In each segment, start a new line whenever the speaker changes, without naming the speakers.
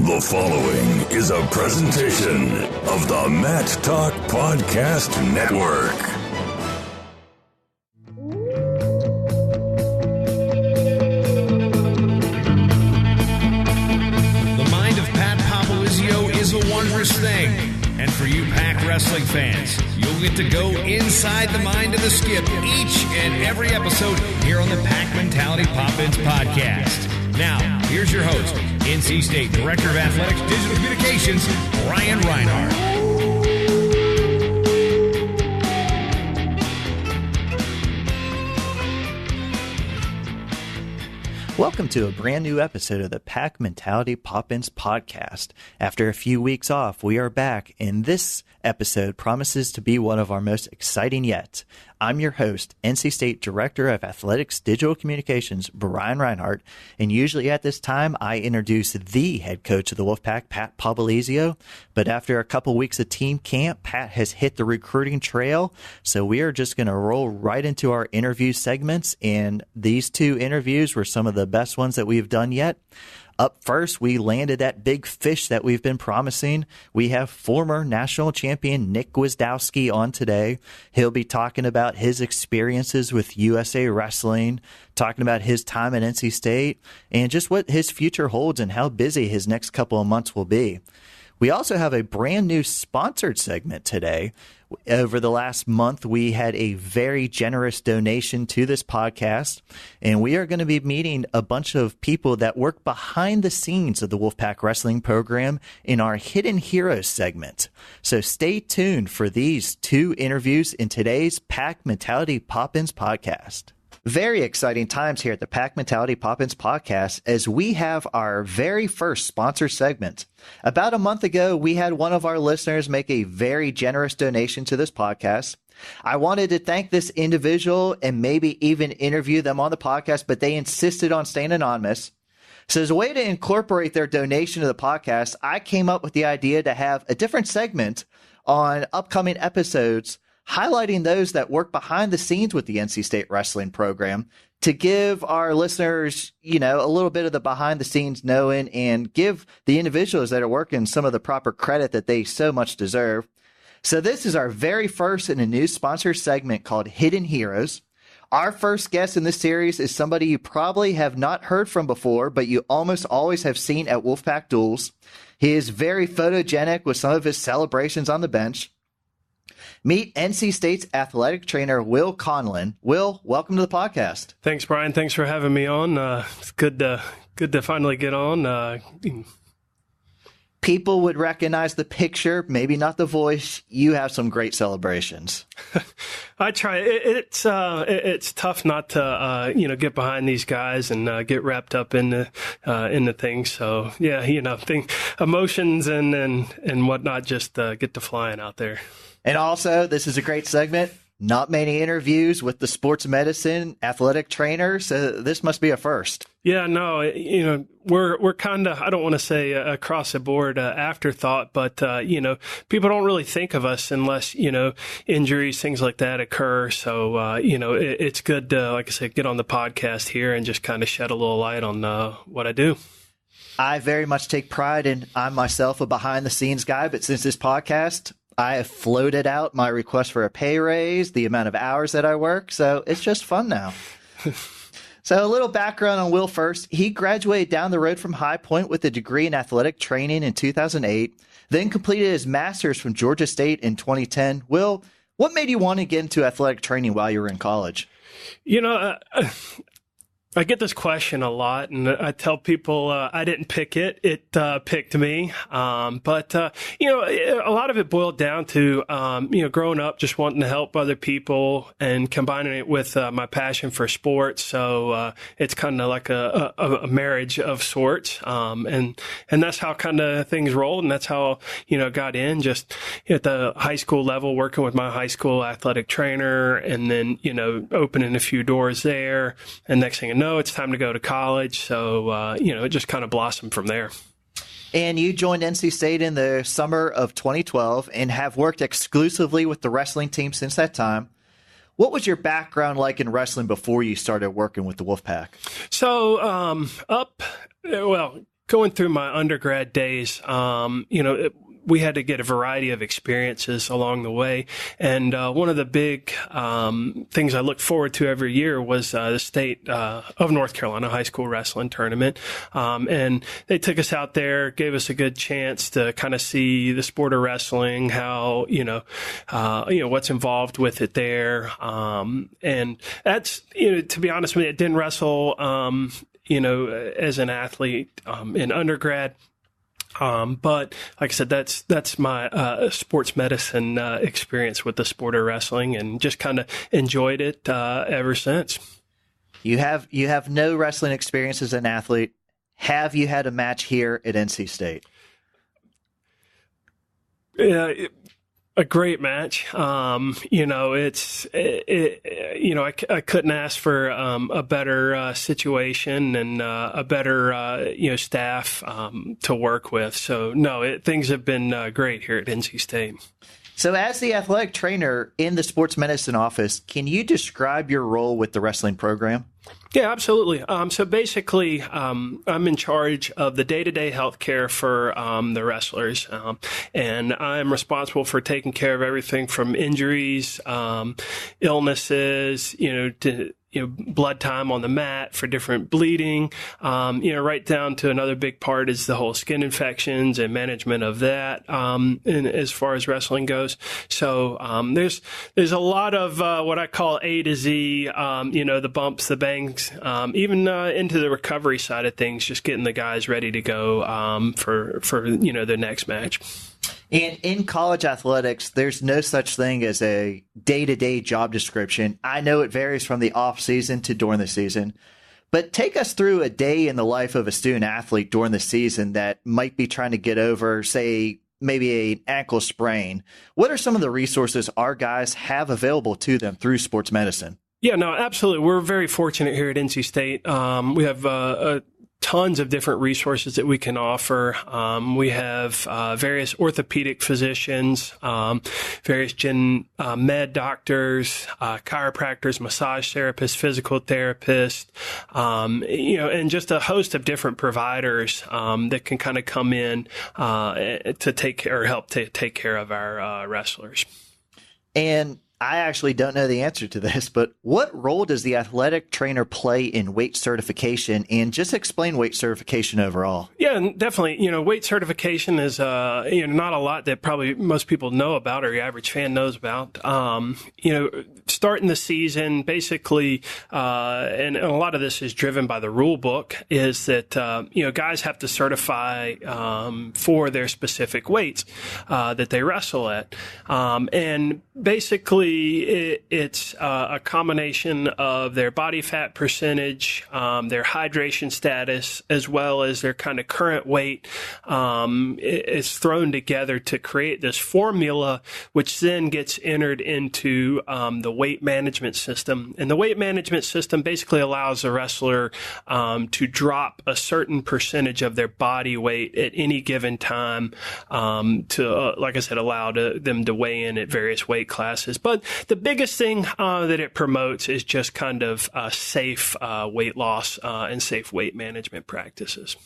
The following is a presentation of the Matt Talk Podcast Network.
The mind of Pat Popolizio is a wondrous thing. And for you Pac wrestling fans, you'll get to go inside the mind of the Skip each and every episode here on the Pac Mentality Pop-Ins podcast. Now, here's your host, NC State Director of Athletics Digital Communications, Ryan Reinhardt.
Welcome to a brand new episode of the Pac Mentality Pop-Ins podcast. After a few weeks off, we are back, and this episode promises to be one of our most exciting yet. I'm your host, NC State Director of Athletics Digital Communications, Brian Reinhardt, and usually at this time, I introduce the head coach of the Wolfpack, Pat Popolizio, but after a couple weeks of team camp, Pat has hit the recruiting trail, so we are just going to roll right into our interview segments, and these two interviews were some of the best ones that we've done yet. Up first, we landed that big fish that we've been promising. We have former national champion Nick Gwiazdowski on today. He'll be talking about his experiences with USA Wrestling, talking about his time at NC State, and just what his future holds and how busy his next couple of months will be. We also have a brand new sponsored segment today. Over the last month, we had a very generous donation to this podcast, and we are going to be meeting a bunch of people that work behind the scenes of the Wolfpack Wrestling program in our Hidden Heroes segment. So stay tuned for these two interviews in today's Pac Mentality Pop-Ins podcast. Very exciting times here at the Pac Mentality Pop-Ins podcast as we have our very first sponsor segment. About a month ago, we had one of our listeners make a very generous donation to this podcast. I wanted to thank this individual and maybe even interview them on the podcast, but they insisted on staying anonymous. So as a way to incorporate their donation to the podcast, I came up with the idea to have a different segment on upcoming episodes highlighting those that work behind the scenes with the NC State wrestling program to give our listeners, a little bit of the behind the scenes knowing and give the individuals that are working some of the proper credit that they so much deserve. So this is our very first in a new sponsor segment called Hidden Heroes. Our first guest in this series is somebody you probably have not heard from before, but you almost always have seen at Wolfpack Duels. He is very photogenic with some of his celebrations on the bench. Meet NC State's athletic trainer, Will Conlon. Will, welcome to the podcast.
Thanks, Brian. Thanks for having me on. It's good to finally get on.
People would recognize the picture, maybe not the voice. You have some great celebrations.
I try. It's tough not to get behind these guys and get wrapped up in the things. So yeah, emotions and whatnot just get to flying out there.
And also, this is a great segment. Not many interviews with the sports medicine athletic trainer, so this must be a first.
Yeah, no, we're kind of, I don't want to say across the board afterthought, but, people don't really think of us unless, injuries, things like that occur. So, it's good to, like I said, get on the podcast here and just kind of shed a little light on what I do.
I very much take pride in, I'm myself a behind the scenes guy, but since this podcast, I have floated out my request for a pay raise, the amount of hours that I work, so it's just fun now. So a little background on Will first. He graduated down the road from High Point with a degree in athletic training in 2008, then completed his master's from Georgia State in 2010. Will, what made you want to get into athletic training while you were in college?
I get this question a lot, and I tell people I didn't pick it. It picked me. But a lot of it boiled down to, growing up just wanting to help other people and combining it with my passion for sports. So it's kind of like a marriage of sorts. And that's how kind of things rolled, and that's how, got in just at the high school level, working with my high school athletic trainer, and then, opening a few doors there. And next thing you know, it's time to go to college. So, it just kind of blossomed from there.
And you joined NC State in the summer of 2012 and have worked exclusively with the wrestling team since that time. What was your background like in wrestling before you started working with the Wolfpack?
So, going through my undergrad days, we had to get a variety of experiences along the way. And one of the big things I looked forward to every year was the state of North Carolina high school wrestling tournament. And they took us out there, gave us a good chance to kind of see the sport of wrestling, how, what's involved with it there. And that's, to be honest with you, I didn't wrestle, as an athlete in undergrad. But like I said, that's my sports medicine experience with the sport of wrestling, and just kind of enjoyed it ever since.
You have no wrestling experience as an athlete. Have you had a match here at NC State?
A great match. I couldn't ask for a better situation and a better staff to work with. So no, things have been great here at NC State.
So as the athletic trainer in the sports medicine office, can you describe your role with the wrestling program?
Yeah, absolutely. So basically, I'm in charge of the day-to-day health care for the wrestlers, and I'm responsible for taking care of everything from injuries, illnesses, to blood time on the mat for different bleeding, right down to another big part is the whole skin infections and management of that, and as far as wrestling goes. So, there's a lot of, what I call A to Z, the bumps, the bangs, even, into the recovery side of things, just getting the guys ready to go, for the next match.
And in college athletics, there's no such thing as a day-to-day job description. I know it varies from the off season to during the season, but take us through a day in the life of a student athlete during the season that might be trying to get over, say, maybe an ankle sprain. What are some of the resources our guys have available to them through sports medicine? Yeah, no, absolutely. We're very fortunate here at NC State. We have tons of different resources that we can offer. We have various orthopedic physicians, various gen med doctors, chiropractors, massage therapists, physical therapists, and just a host of different providers that can kind of come in to take care or help take care of our wrestlers. And I actually don't know the answer to this, but what role does the athletic trainer play in weight certification? And just explain weight certification overall. Yeah, definitely. Weight certification is, not a lot that probably most people know about or your average fan knows about. Starting the season, basically, and a lot of this is driven by the rule book, is that, guys have to certify for their specific weights that they wrestle at. And basically, it's a combination of their body fat percentage, their hydration status, as well as their kind of current weight. It's thrown together to create this formula, which then gets entered into the weight management system. And the weight management system basically allows a wrestler to drop a certain percentage of their body weight at any given time to, like I said, allow them to weigh in at various weight classes. But the biggest thing that it promotes is just kind of safe weight loss and safe weight management practices.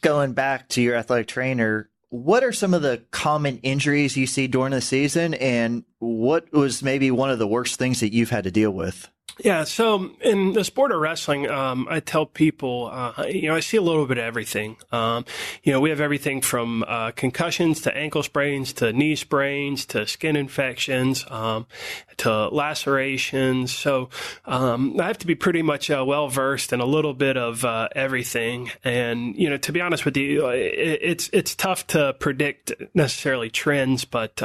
Going back to your athletic trainer, what are some of the common injuries you see during the season, and what was maybe one of the worst things that you've had to deal with? Yeah, so in the sport of wrestling, I tell people, I see a little bit of everything. We have everything from concussions to ankle sprains to knee sprains to skin infections to lacerations. So I have to be pretty much well-versed in a little bit of everything. And, to be honest with you, it's tough to predict necessarily trends, but,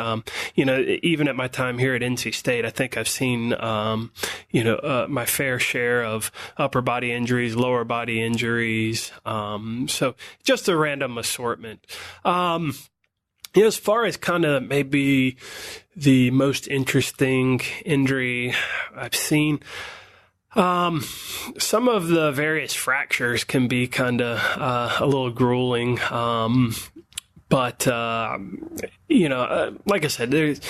even at my time here at NC State, I think I've seen, my fair share of upper body injuries, lower body injuries. So just a random assortment. As far as kind of maybe the most interesting injury I've seen, some of the various fractures can be kind of a little grueling. But, like I said,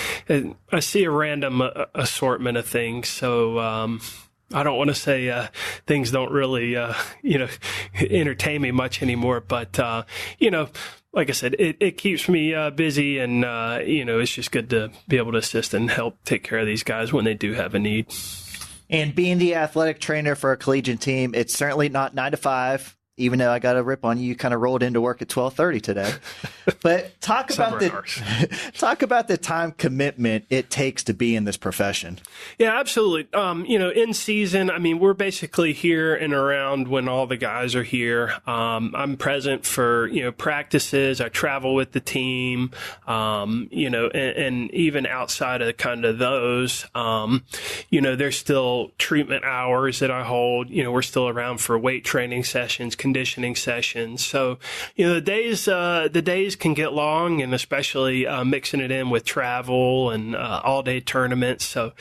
I see a random assortment of things. So,
I don't want to say things don't really, entertain me much anymore. But, like I said, it keeps me busy, and, it's just good to be able to assist and help take care of these guys when they do have a need.
And being the athletic trainer for a collegiate team, it's certainly not 9 to 5. Even though I got a rip on you, you kind of rolled into work at 12:30 today. But talk about the time commitment it takes to be in this profession.
Yeah, absolutely. In season, we're basically here and around when all the guys are here. I'm present for, practices. I travel with the team, and even outside of kind of those, there's still treatment hours that I hold. We're still around for weight training sessions, conditioning sessions. So, the days can get long, and especially mixing it in with travel and all-day tournaments. So,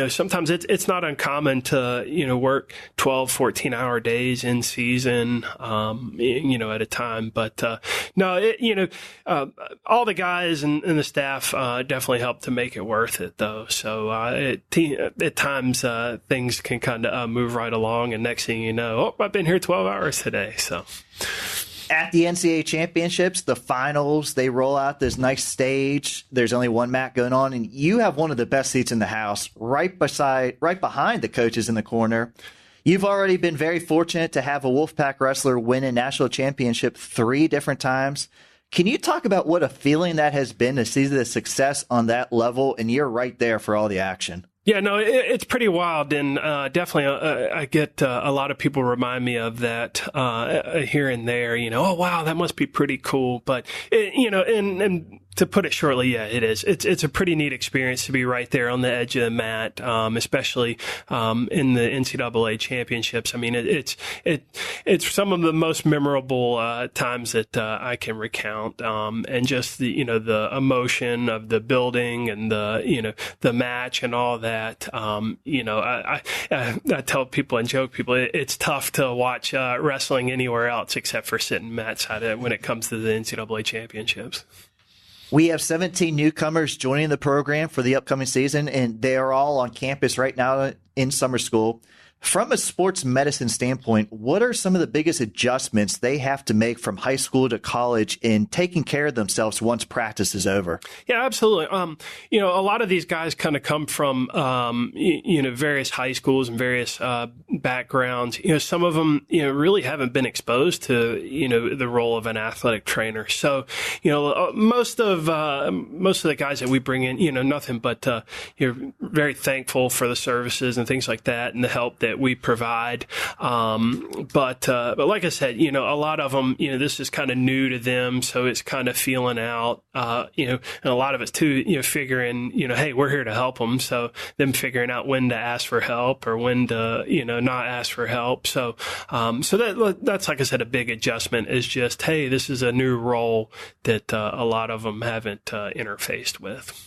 sometimes it's not uncommon to, work 12, 14-hour days in season, at a time. But all the guys and the staff definitely help to make it worth it, though. So at times things can kind of move right along, and next thing you know, I've been here 12 hours today. So
at the NCAA championships, the finals, they roll out this nice stage. There's only one mat going on, and you have one of the best seats in the house, right behind the coaches in the corner. You've already been very fortunate to have a Wolfpack wrestler win a national championship 3 different times. Can you talk about what a feeling that has been to see the success on that level, and you're right there for all the action?
Yeah, no, it's pretty wild, and definitely I get a lot of people remind me of that here and there. Oh wow, that must be pretty cool. But and to put it shortly, yeah, it is. It's a pretty neat experience to be right there on the edge of the mat, especially in the NCAA championships. It's some of the most memorable times that I can recount, and just the the emotion of the building and the match and all that. I tell people and joke people it's tough to watch wrestling anywhere else except for sitting mat side when it comes to the NCAA championships.
We have 17 newcomers joining the program for the upcoming season, and they are all on campus right now in summer school. From a sports medicine standpoint, what are some of the biggest adjustments they have to make from high school to college in taking care of themselves once practice is over?
Yeah, absolutely. A lot of these guys kind of come from, various high schools and various backgrounds. Some of them, really haven't been exposed to, the role of an athletic trainer. So, most of the guys that we bring in, nothing but, very thankful for the services and things like that and the help that we provide. But like I said, a lot of them, this is kind of new to them. So it's kind of feeling out, and a lot of it's too, figuring, hey, we're here to help them. So them figuring out when to ask for help or when to, not ask for help. So that's, like I said, a big adjustment is just, hey, this is a new role that a lot of them haven't interfaced with.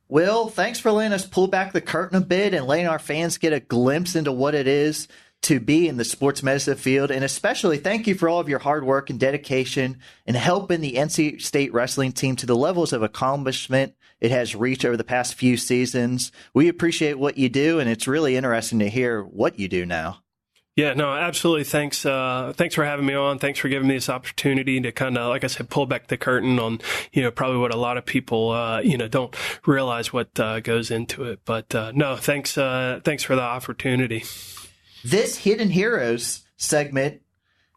Will, thanks for letting us pull back the curtain a bit and letting our fans get a glimpse into what it is to be in the sports medicine field. And especially thank you for all of your hard work and dedication and helping the NC State wrestling team to the levels of accomplishment it has reached over the past few seasons. We appreciate what you do, and it's really interesting to hear what you do now.
Yeah, no, absolutely. Thanks for having me on. Thanks for giving me this opportunity to kind of, like I said, pull back the curtain on, probably what a lot of people, don't realize what goes into it. But no, thanks for the opportunity.
This Hidden Heroes segment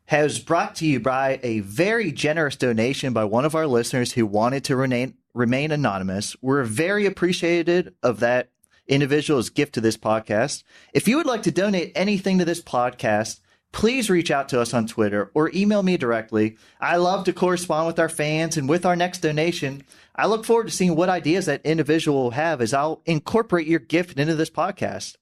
has brought to you by a very generous donation by one of our listeners who wanted to remain anonymous. We're very appreciative of that individual's gift to this podcast. If you would like to donate anything to this podcast, please reach out to us on Twitter or email me directly. I love to correspond with our fans, and with our next donation, I look forward to seeing what ideas that individual will have as I'll incorporate your gift into this podcast.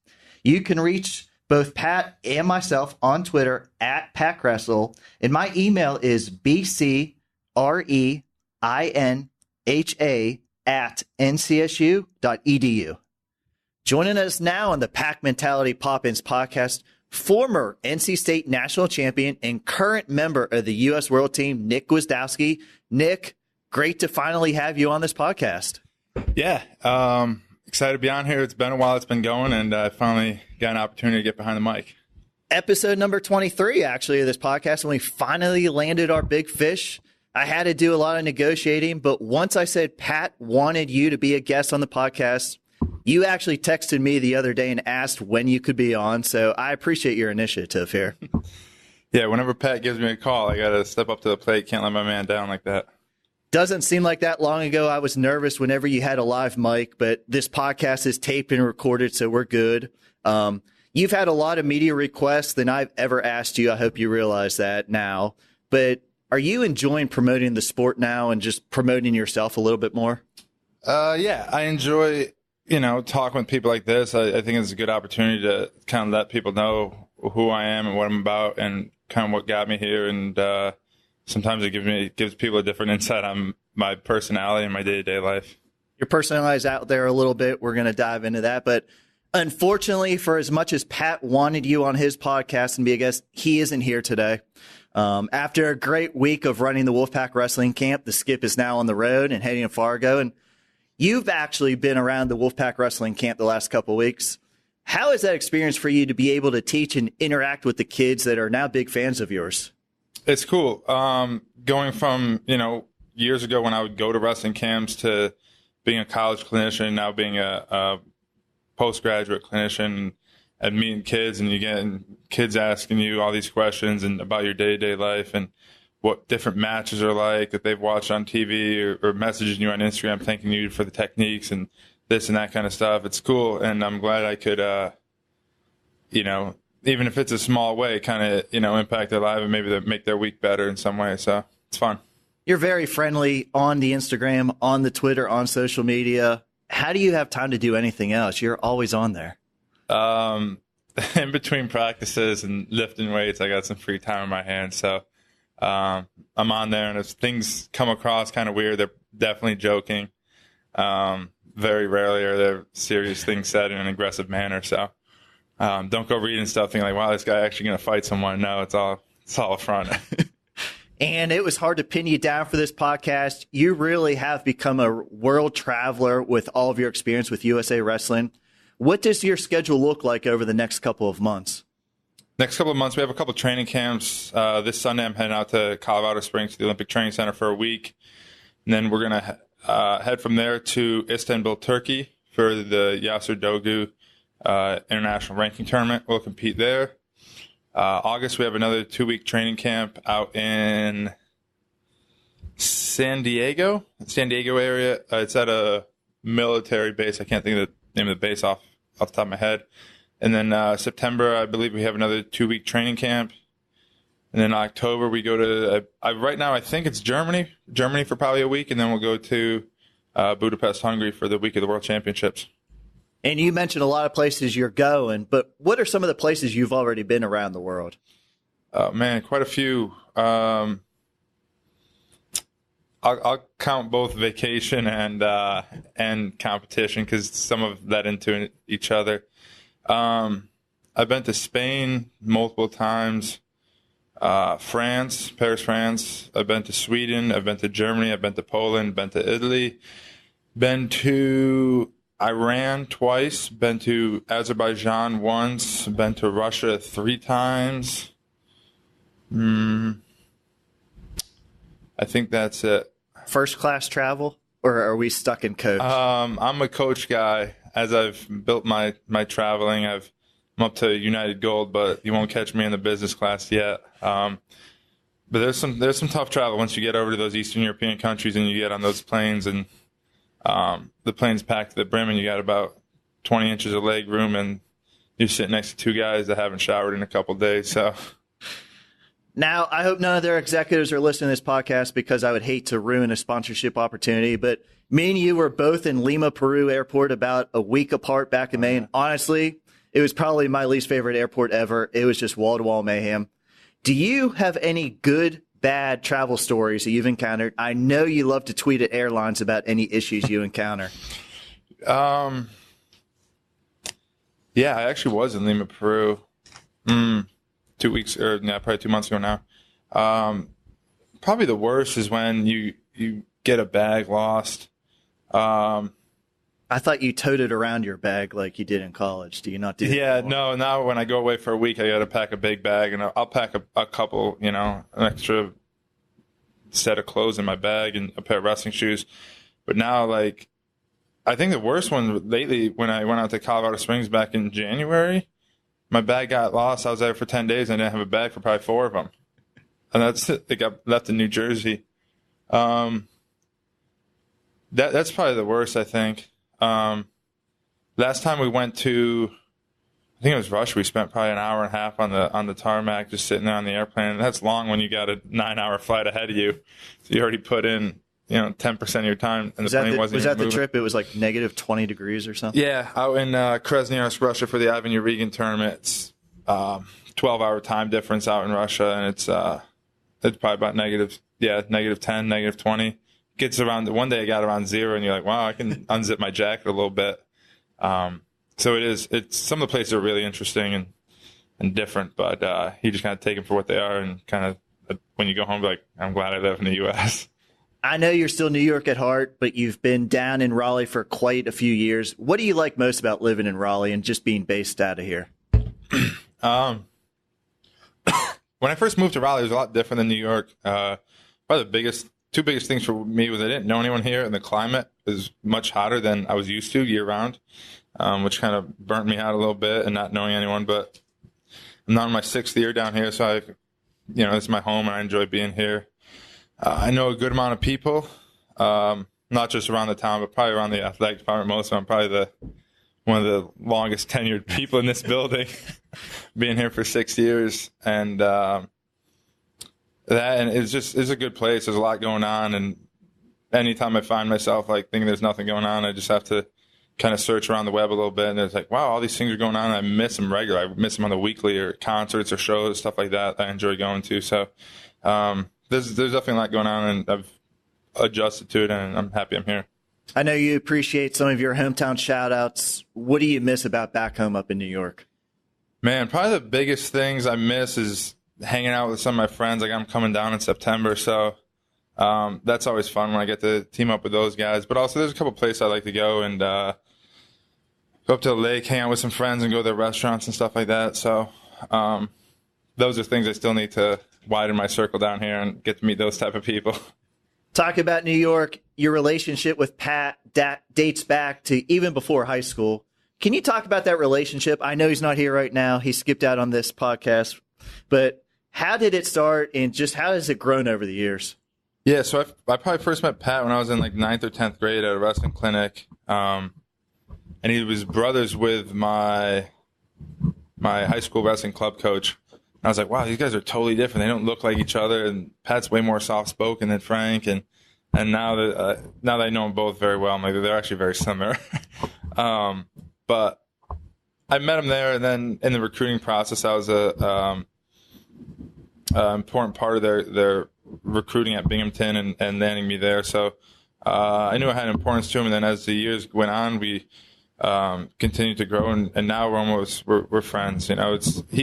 You can reach both Pat and myself on Twitter at PackWrestle, and my email is bcreinha@ncsu.edu. Joining us now on the Pack Mentality Pop-Ins podcast, former NC State national champion and current member of the U.S. World Team, Nick Gwiazdowski. Nick, great to finally have you on this podcast.
Yeah, Excited to be on here. It's been a while. It's been going, and I finally got an opportunity to get behind the mic.
Episode number 23, actually, of this podcast, and we finally landed our big fish. I had to do a lot of negotiating, but once I said Pat wanted you to be a guest on the podcast, you actually texted me the other day and asked when you could be on, so I appreciate your initiative here.
Yeah, whenever Pat gives me a call, I got to step up to the plate. Can't let my man down like that.
Doesn't seem like that long ago. I was nervous whenever you had a live mic, but this podcast is taped and recorded, so we're good. You've had a lot of media requests than I've ever asked you. I hope you realize that now. But are you enjoying promoting the sport now and just promoting yourself a little bit more?
Yeah, I enjoy, talking with people like this. I think it's a good opportunity to kind of let people know who I am and what I'm about and kind of what got me here. And sometimes it gives people a different insight on my personality and my day-to-day life. Your
personality is out there a little bit. We're going to dive into that. But unfortunately, for as much as Pat wanted you on his podcast and be a guest, he isn't here today. After a great week of running the Wolfpack Wrestling Camp, the Skip is now on the road and heading to Fargo. And you've actually been around the Wolfpack Wrestling Camp the last couple of weeks. How is that experience for you to be able to teach and interact with the kids that are now big fans of yours?
It's cool. Going from, years ago when I would go to wrestling camps to being a college clinician, now being a postgraduate clinician and meeting kids, and you get kids asking you all these questions and about your day-to-day life and what different matches are like that they've watched on TV or messaging you on Instagram thanking you for the techniques and this and that kind of stuff. It's cool, and I'm glad I could, even if it's a small way, kind of, impact their life and maybe make their week better in some way. So it's fun.
You're very friendly on the Instagram, on the Twitter, on social media. How do you have time to do anything else? You're always on there.
In between practices and lifting weights, I got some free time on my hands. So I'm on there, and if things come across kind of weird, they're definitely joking. Very rarely are there serious things said in an aggressive manner. So don't go reading stuff thinking like, wow, this guy actually going to fight someone. No, it's all a front.
And it was hard to pin you down for this podcast. You really have become a world traveler with all of your experience with USA Wrestling. What does your schedule look like over the next couple of months?
Next couple of months, we have a couple of training camps. This Sunday, I'm heading out to Colorado Springs to the Olympic Training Center for a week. And then we're going to head from there to Istanbul, Turkey for the Yasir Dogu International Ranking Tournament. We'll compete there. August, we have another 2-week training camp out in San Diego area. It's at a military base. I can't think of the name of the base off the top of my head. And then September, I believe we have another 2-week training camp. And then October, we go to, right now, I think it's Germany for probably a week. And then we'll go to Budapest, Hungary for the week of the World Championships.
And you mentioned a lot of places you're going, but what are some of the places you've already been around the world?
Man, quite a few. I'll count both vacation and competition because some of that into each other. I've been to Spain multiple times, Paris, France. I've been to Sweden. I've been to Germany. I've been to Poland. Been to Italy. Been to Iran twice. Been to Azerbaijan once. Been to Russia 3 times. I think that's it.
First class travel, or are we stuck in coach?
I'm a coach guy. As I've built my traveling, I'm up to United Gold, but you won't catch me in the business class yet. But there's some tough travel once you get over to those Eastern European countries and you get on those planes and the plane's packed to the brim and you got about 20 inches of leg room and you're sitting next to 2 guys that haven't showered in a couple of days. So.
Now, I hope none of their executives are listening to this podcast because I would hate to ruin a sponsorship opportunity, but me and you were both in Lima, Peru airport about a week apart back in May. And honestly, it was probably my least favorite airport ever. It was just wall-to-wall mayhem. Do you have any good, bad travel stories that you've encountered? I know you love to tweet at airlines about any issues you encounter.
Yeah, I actually was in Lima, Peru. 2 weeks, or yeah, probably 2 months ago now. Probably the worst is when you get a bag lost.
I thought you toted around your bag like you did in college. Do you not do that?
Yeah,
anymore?
no. Now when I go away for a week, I got to pack a big bag, and I'll pack a couple, an extra set of clothes in my bag and a pair of wrestling shoes. But now, like, I think the worst one lately, when I went out to Colorado Springs back in January, my bag got lost. I was there for 10 days and I didn't have a bag for probably 4 of them. And it got left in New Jersey. That's probably the worst, I think. Last time we went to, I think it was Russia, we spent probably an hour and a half on the tarmac just sitting there on the airplane. And that's long when you got a 9-hour flight ahead of you. So you already put in 10% of your time, and the plane wasn't
was that
even
the
moving.
trip? It was like negative 20 degrees or something?
Yeah, out in Krasnoyarsk, Russia for the Ivan Urigan tournament. It's 12-hour time difference out in Russia, and it's probably about negative 10, negative 20. Gets around, one day I got around 0, and you're like, wow, I can unzip my jacket a little bit. So it's some of the places are really interesting and different, but you just kind of take them for what they are, and kind of when you go home, be like, I'm glad I live in the U.S.
I know you're still New York at heart, but you've been down in Raleigh for quite a few years. What do you like most about living in Raleigh and just being based out of here?
When I first moved to Raleigh, it was a lot different than New York. Probably the two biggest things for me was I didn't know anyone here, and the climate is much hotter than I was used to year round, which kind of burnt me out a little bit, and not knowing anyone. But I'm now in my 6th year down here, so this is my home, and I enjoy being here. I know a good amount of people, not just around the town, but probably around the athletic department most of them. I'm probably one of the longest tenured people in this building, being here for 6 years. And it's a good place. There's a lot going on. And anytime I find myself like thinking there's nothing going on, I just have to kind of search around the web a little bit. And it's like, wow, all these things are going on. I miss them regularly. I miss them on the weekly or concerts or shows, stuff like that I enjoy going to. So, there's definitely a lot going on, and I've adjusted to it, and I'm happy I'm here.
I know you appreciate some of your hometown shout-outs. What do you miss about back home up in New York?
Man, probably the biggest things I miss is hanging out with some of my friends. Like, I'm coming down in September, so that's always fun when I get to team up with those guys. But also there's a couple places I like to go, and go up to the lake, hang out with some friends, and go to their restaurants and stuff like that. So those are things I still need to widen my circle down here and get to meet those type of people.
Talk about New York. Your relationship with Pat dates back to even before high school. Can you talk about that relationship? I know he's not here right now. He skipped out on this podcast. But how did it start, and just how has it grown over the years?
Yeah, so I probably first met Pat when I was in like 9th or 10th grade at a wrestling clinic. And he was brothers with my high school wrestling club coach. I was like, wow, these guys are totally different. They don't look like each other. And Pat's way more soft-spoken than Frank. And now that I know them both very well, I'm like, they're actually very similar. But I met him there, and then in the recruiting process, I was a important part of their recruiting at Binghamton and landing me there. So I knew I had importance to him. And then as the years went on, we continued to grow, and now we're friends. I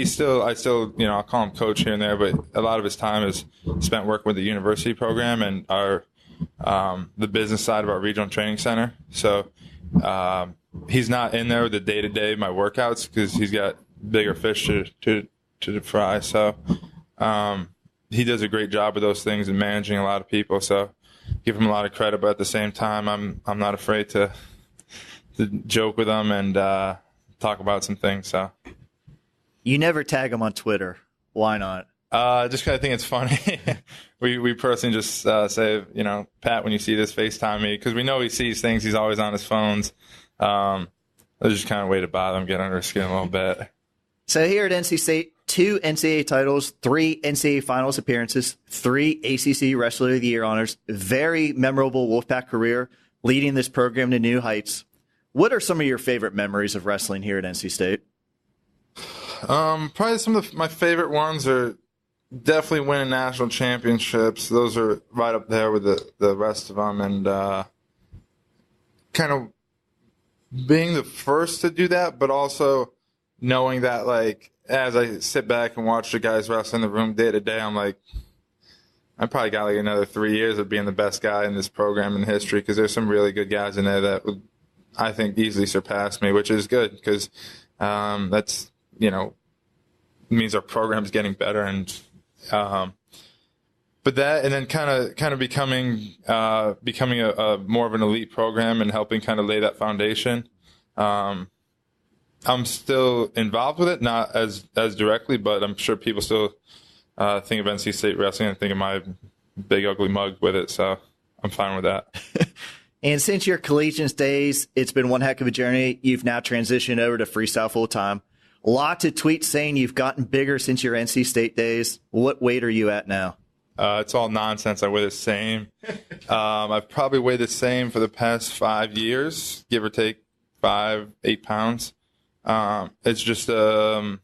still I'll call him coach here and there, but a lot of his time is spent working with the university program and the business side of our regional training center. So he's not in there with the day-to-day my workouts because he's got bigger fish to fry. So he does a great job with those things and managing a lot of people. So give him a lot of credit, but at the same time, I'm not afraid to joke with them and talk about some things. So
you never tag him on Twitter. Why not?
Just kind of think it's funny. we personally just say, Pat, when you see this, FaceTime me, because we know he sees things. He's always on his phones. There's just kind of a way to bother him, get under his skin a little bit.
So here at NC State, 2 NCAA titles, 3 NCAA finals appearances, 3 ACC Wrestler of the Year honors, very memorable Wolfpack career, leading this program to new heights. What are some of your favorite memories of wrestling here at NC State?
Probably some of my favorite ones are definitely winning national championships. Those are right up there with the rest of them. And kind of being the first to do that, but also knowing that, like, as I sit back and watch the guys wrestle in the room day to day, I'm like, I probably got like another 3 years of being the best guy in this program in history, because there's some really good guys in there that would I think, easily surpassed me, which is good because that's, means our program's getting better. And but that, and then kind of becoming a more of an elite program and helping kind of lay that foundation. I'm still involved with it, not as directly, but I'm sure people still think of NC State wrestling and think of my big ugly mug with it. So I'm fine with that.
And since your collegiate days, it's been one heck of a journey. You've now transitioned over to freestyle full time. Lots of tweets saying you've gotten bigger since your NC State days. What weight are you at now?
It's all nonsense. I weigh the same. I've probably weighed the same for the past 5 years, give or take 5-8 pounds. It's just a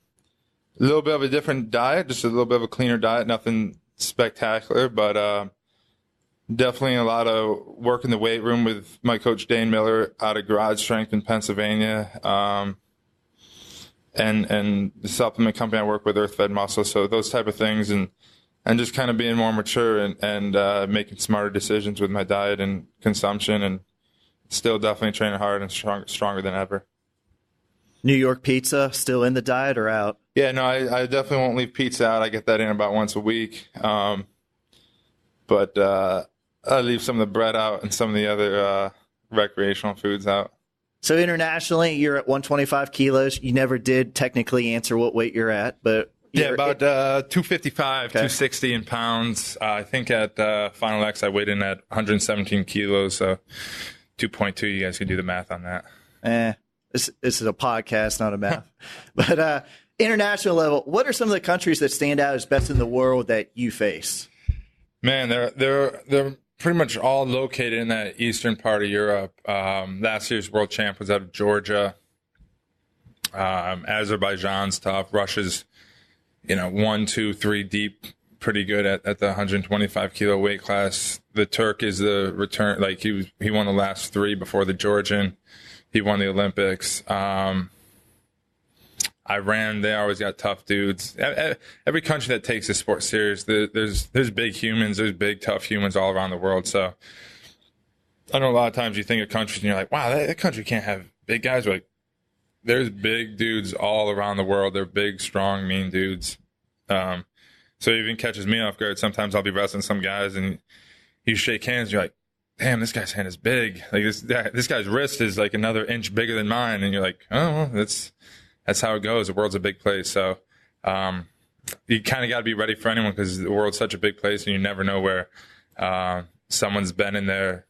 little bit of a different diet, just a little bit of a cleaner diet, nothing spectacular, but definitely a lot of work in the weight room with my coach Dane Miller out of Garage Strength in Pennsylvania, and the supplement company I work with, Earth Fed Muscle. So those type of things, and just kind of being more mature and making smarter decisions with my diet and consumption, and still definitely training hard and stronger than ever.
New York pizza still in the diet or out?
Yeah, no, I definitely won't leave pizza out. I get that in about once a week. But I leave some of the bread out and some of the other recreational foods out.
So internationally, you're at 125 kilos. You never did technically answer what weight you're at, but
about 255, okay. 260 in pounds. I think at Final X I weighed in at 117 kilos, so 2.2. You guys can do the math on that.
This is a podcast, not a math. But international level, what are some of the countries that stand out as best in the world that you face? Man,
they're pretty much all located in that eastern part of Europe. Last year's world champ was out of Georgia. Azerbaijan's tough. Russia's, 1, 2, 3 deep, pretty good at the 125 kilo weight class. The Turk is the return, like he won the last 3 before the Georgian. He won the Olympics. Iran, they always got tough dudes. Every country that takes the sport serious, there's big humans, there's big tough humans all around the world. So I know a lot of times you think of countries and you're like, wow, that country can't have big guys. Like, there's big dudes all around the world. They're big, strong, mean dudes. So it even catches me off guard. Sometimes I'll be wrestling some guys and you shake hands and you're like, damn, this guy's hand is big. Like this guy's wrist is like another inch bigger than mine. And you're like, oh, well, that's how it goes. The world's a big place. So you kind of got to be ready for anyone because the world's such a big place and you never know where someone's been in their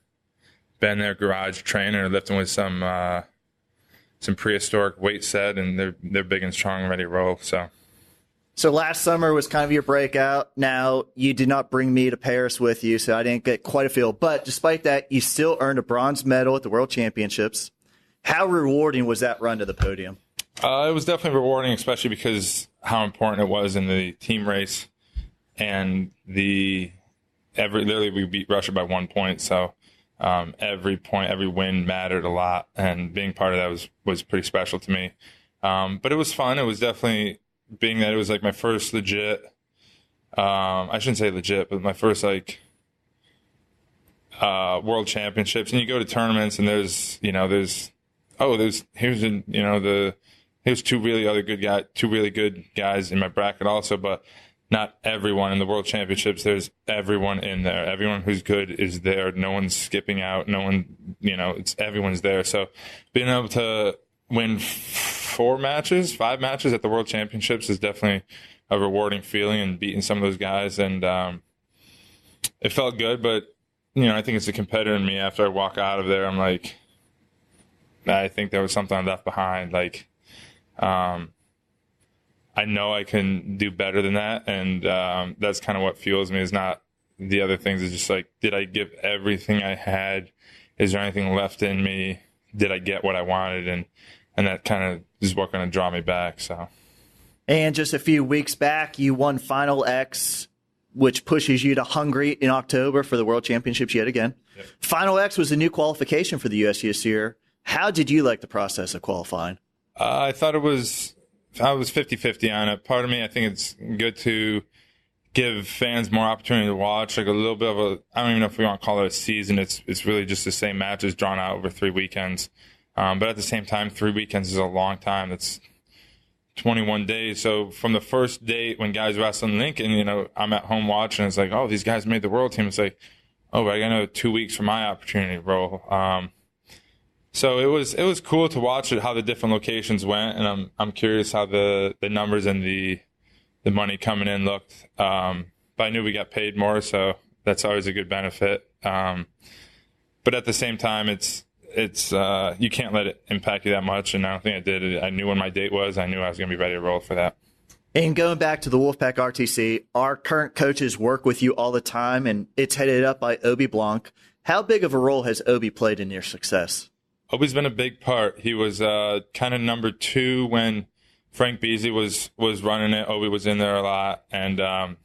garage training or lifting with some prehistoric weight set, and they're big and strong and ready to roll. So
last summer was kind of your breakout. Now, you did not bring me to Paris with you, so I didn't get quite a feel. But despite that, you still earned a bronze medal at the World Championships. How rewarding was that run to the podium?
It was definitely rewarding, especially because how important it was in the team race. And literally we beat Russia by 1 point. So every point, every win mattered a lot. And being part of that was pretty special to me. But it was fun. It was definitely, being that it was like my first legit, I shouldn't say legit, but my first world championships. And you go to tournaments and there's two really good guys in my bracket also, but not everyone in the world championships. There's everyone in there. Everyone who's good is there. No one's skipping out. No one, everyone's there. So being able to win 5 matches at the world championships is definitely a rewarding feeling, and beating some of those guys. And it felt good, but I think it's a competitor in me. After I walk out of there, I'm like, I think there was something I left behind. Like, I know I can do better than that, and that's kind of what fuels me. Is not the other things. It's just like, did I give everything I had? Is there anything left in me? Did I get what I wanted? And that kind of is what's going to draw me back. So.
And just a few weeks back, you won Final X, which pushes you to Hungary in October for the World Championships yet again. Yep. Final X was a new qualification for the U.S. this year. How did you like the process of qualifying?
I thought I was 50-50 on it. Part of me, I think it's good to give fans more opportunity to watch, like a little bit of I don't even know if we want to call it a season. It's really just the same matches drawn out over 3 weekends. But at the same time, 3 weekends is a long time. That's 21 days. So from the first date when guys wrestle in Lincoln, you know, I'm at home watching. It's like, oh, these guys made the world team. It's like, oh, but I got another 2 weeks for my opportunity to roll. So it was cool to watch it, how the different locations went, and I'm curious how the numbers and the money coming in looked. But I knew we got paid more, so that's always a good benefit. But at the same time, it's you can't let it impact you that much, and I don't think it did. I knew when my date was. I knew I was going to be ready to roll for that.
And going back to the Wolfpack RTC, our current coaches work with you all the time, and it's headed up by Obi Blanc. How big of a role has Obi played in your success?
Obi's been a big part. He was kind of number 2 when Frank Beasley was running it. Obi was in there a lot, and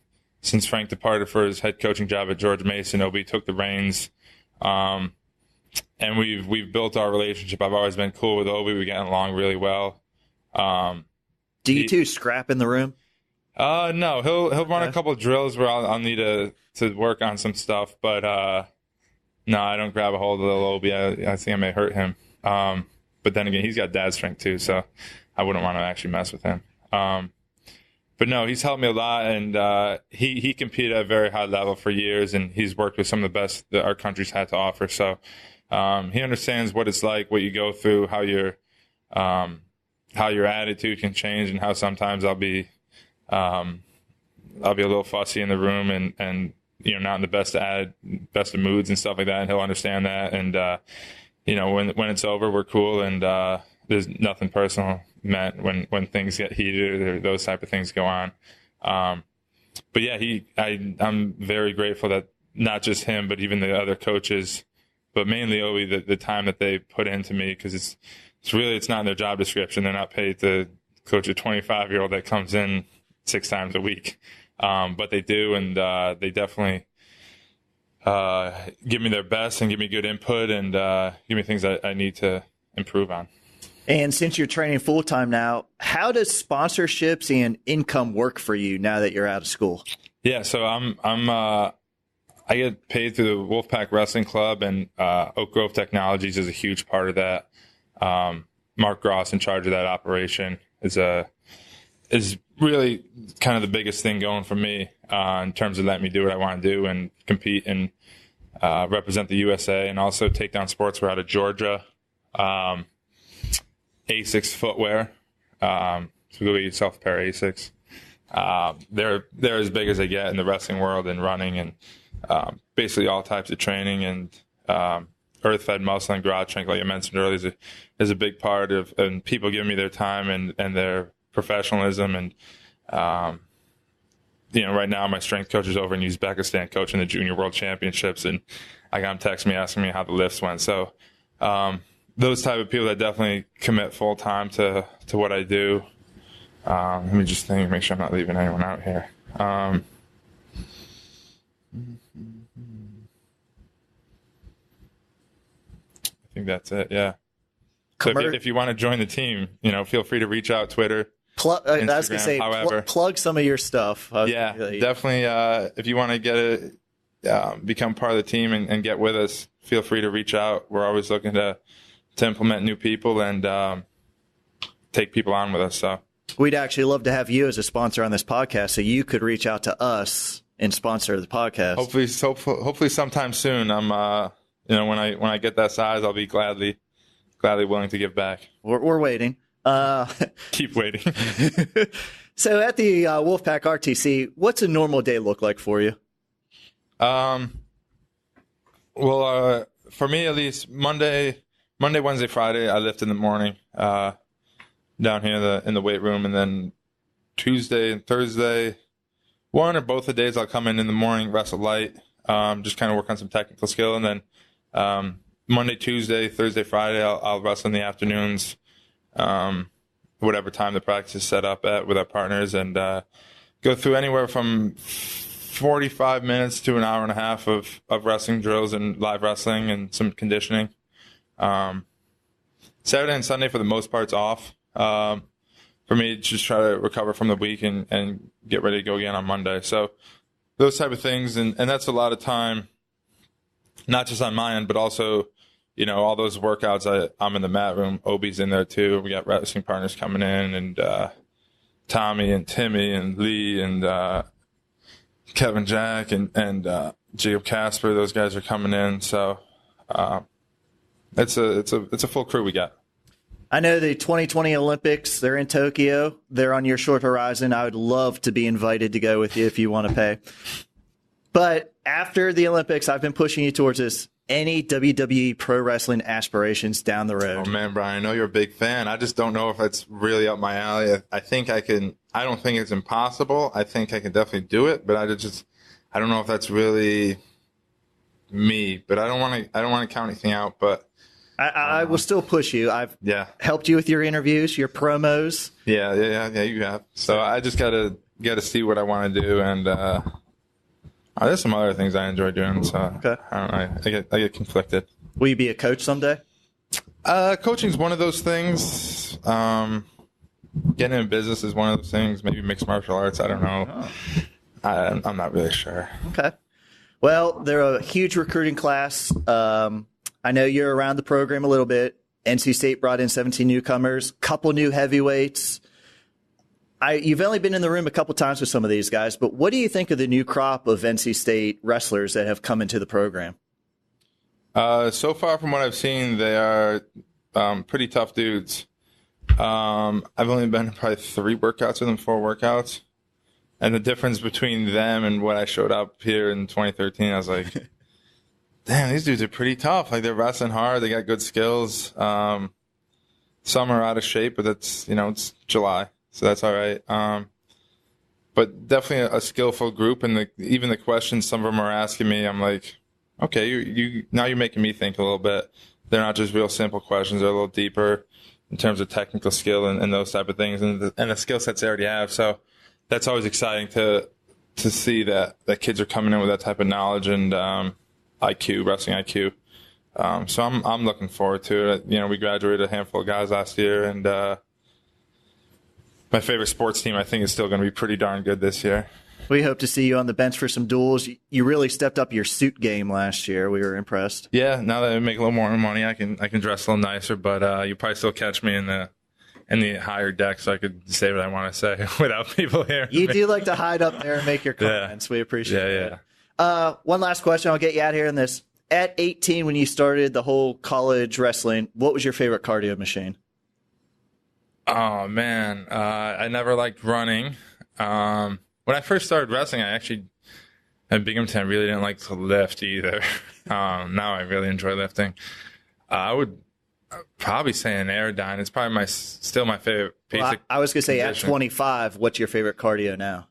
since Frank departed for his head coaching job at George Mason, Obi took the reins. And we've built our relationship. I've always been cool with Obi. We get along really well.
Do you two scrap in the room?
No, he'll run a couple of drills where I'll need to work on some stuff, but no, I don't grab a hold of little Obi. I think I may hurt him. But then again, he's got dad strength too, so I wouldn't want to actually mess with him. But no, he's helped me a lot, and he competed at a very high level for years, and he's worked with some of the best that our country's had to offer. So he understands what it's like, what you go through, how your attitude can change, and how sometimes I'll be a little fussy in the room, and you know, not in the best of moods and stuff like that. And he'll understand that, and you know, when it's over, we're cool, and there's nothing personal meant when things get heated or those type of things go on. But yeah, I'm very grateful that not just him, but even the other coaches, but mainly Obi, the time that they put into me, because it's not in their job description. They're not paid to coach a 25-year-old that comes in 6 times a week. But they do, and they definitely give me their best and give me good input and give me things that I need to improve on.
And since you're training full-time now, how does sponsorships and income work for you now that you're out of school? Yeah,
so I get paid through the Wolfpack Wrestling Club, and Oak Grove Technologies is a huge part of that. Mark Gross, in charge of that operation, is really kind of the biggest thing going for me in terms of letting me do what I want to do and compete and represent the USA, and also take down sportswear out of Georgia. Asics footwear. So go get yourself a pair of Asics. They're as big as they get in the wrestling world, and running, and basically all types of training, and earth-fed muscle and garage strength, like I mentioned earlier, is a big part of, and people give me their time and their professionalism. And you know, right now my strength coach is over in Uzbekistan coaching the Junior World Championships, and I got him texting me asking me how the lifts went. So those type of people that definitely commit full time to what I do. Let me just think, make sure I'm not leaving anyone out here. I think that's it. Yeah. So if you want to join the team, you know, feel free to reach out, Twitter.
Instagram, I was going to say, plug some of your stuff.
Yeah, definitely. If you want to become part of the team and get with us, feel free to reach out. We're always looking to implement new people and take people on with us. So
we'd actually love to have you as a sponsor on this podcast, so you could reach out to us and sponsor the podcast.
Hopefully sometime soon. I'm, you know, when I get that size, I'll be gladly willing to give back.
We're waiting.
Keep waiting.
So at the Wolfpack RTC, what's a normal day look like for you?
Well, for me at least, Monday, Wednesday, Friday, I lift in the morning down here in the weight room, and then Tuesday and Thursday, one or both the days, I'll come in the morning, wrestle light, just kind of work on some technical skill, and then Monday, Tuesday, Thursday, Friday, I'll wrestle in the afternoons, whatever time the practice is set up at with our partners, and go through anywhere from 45 minutes to an hour and a half of wrestling drills and live wrestling and some conditioning. Saturday and Sunday, for the most part, is off. For me, just try to recover from the week and get ready to go again on Monday. So those type of things, and that's a lot of time, not just on my end, but also all those workouts, I'm in the mat room. Obi's in there too. We got wrestling partners coming in, and Tommy and Timmy and Lee and Kevin Jack and Jacob Casper. Those guys are coming in. So it's a full crew we got.
I know the 2020 Olympics, they're in Tokyo. They're on your short horizon. I would love to be invited to go with you if you want to pay. But after the Olympics, I've been pushing you towards this. Any WWE pro wrestling aspirations down the road?
Oh, man, Brian, I know you're a big fan. I just don't know if it's really up my alley. I think I can. I don't think it's impossible. I think I can definitely do it, but I don't know if that's really me. But I don't want to count anything out. But
I will still push you. I've helped you with your interviews, your promos.
Yeah, you have. So I just gotta see what I want to do, and there's some other things I enjoy doing. So
okay.
I don't know. I get conflicted.
Will you be a coach someday?
Coaching's one of those things. Getting in business is one of those things. Maybe mixed martial arts. I don't know. Oh. I'm not really sure.
Okay. Well, they're a huge recruiting class. I know you're around the program a little bit. NC State brought in 17 newcomers, couple new heavyweights. You've only been in the room a couple times with some of these guys, but what do you think of the new crop of NC State wrestlers that have come into the program?
So far from what I've seen, they are pretty tough dudes. I've only been to probably 3 workouts with them, 4 workouts. And the difference between them and what I showed up here in 2013, I was like, damn, these dudes are pretty tough. Like, they're wrestling hard. They got good skills. Some are out of shape, but that's, it's July, so that's all right. But definitely a skillful group. And even the questions some of them are asking me, I'm like, okay, now you're making me think a little bit. They're not just real simple questions. They're a little deeper in terms of technical skill and those type of things, and the skill sets they already have. So that's always exciting to see that kids are coming in with that type of knowledge and IQ, wrestling IQ. So I'm looking forward to it. We graduated a handful of guys last year, and my favorite sports team I think is still going to be pretty darn good this year.
We hope to see you on the bench for some duels. You really stepped up your suit game last year. We were impressed.
Yeah, now that I make a little more money, I can dress a little nicer, but you probably still catch me in the higher deck, so I could say what I want to say without people hearing
You
me.
do like to hide up there and make your comments. We appreciate it.
Yeah.
One last question. I'll get you out here in this. At 18, when you started the whole college wrestling, what was your favorite cardio machine?
Oh, man. I never liked running. When I first started wrestling, at Binghamton, I really didn't like to lift either. Now I really enjoy lifting. I would probably say an Airdyne. It's probably still my favorite piece.
Well, I was going to say
position.
At 25, what's your favorite cardio now?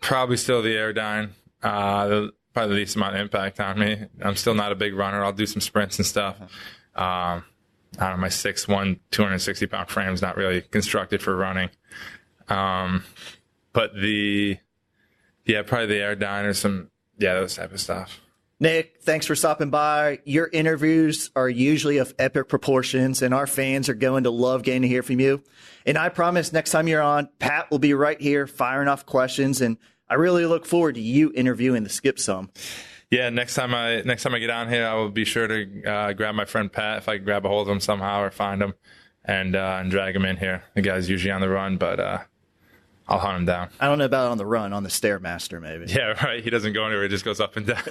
Probably still the Airdyne. Probably the least amount of impact on me. I'm still not a big runner. I'll do some sprints and stuff. I don't know, my 6'1", 260-pound frame is not really constructed for running. But probably the Airdyne or those type of stuff.
Nick, thanks for stopping by. Your interviews are usually of epic proportions, and our fans are going to love getting to hear from you. And I promise next time you're on, Pat will be right here firing off questions, and I really look forward to you interviewing the Skip Some.
Yeah, next time I get on here, I will be sure to grab my friend Pat if I can grab a hold of him somehow or find him and drag him in here. The guy's usually on the run, but I'll hunt him down.
I don't know about on the run, on the Stairmaster maybe.
Yeah, right. He doesn't go anywhere. He just goes up and down.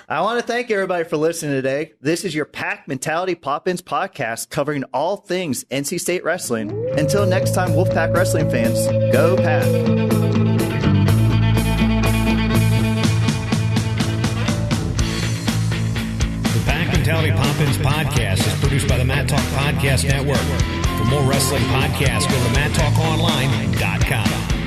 I want to thank everybody for listening today. This is your Pack Mentality Pop-Ins podcast covering all things NC State wrestling. Until next time, Wolfpack wrestling fans, go Pack.
The Pack Mentality Pop-Ins podcast is produced by the Mat Talk Podcast Network. For more wrestling podcasts, go to MatTalkOnline.com.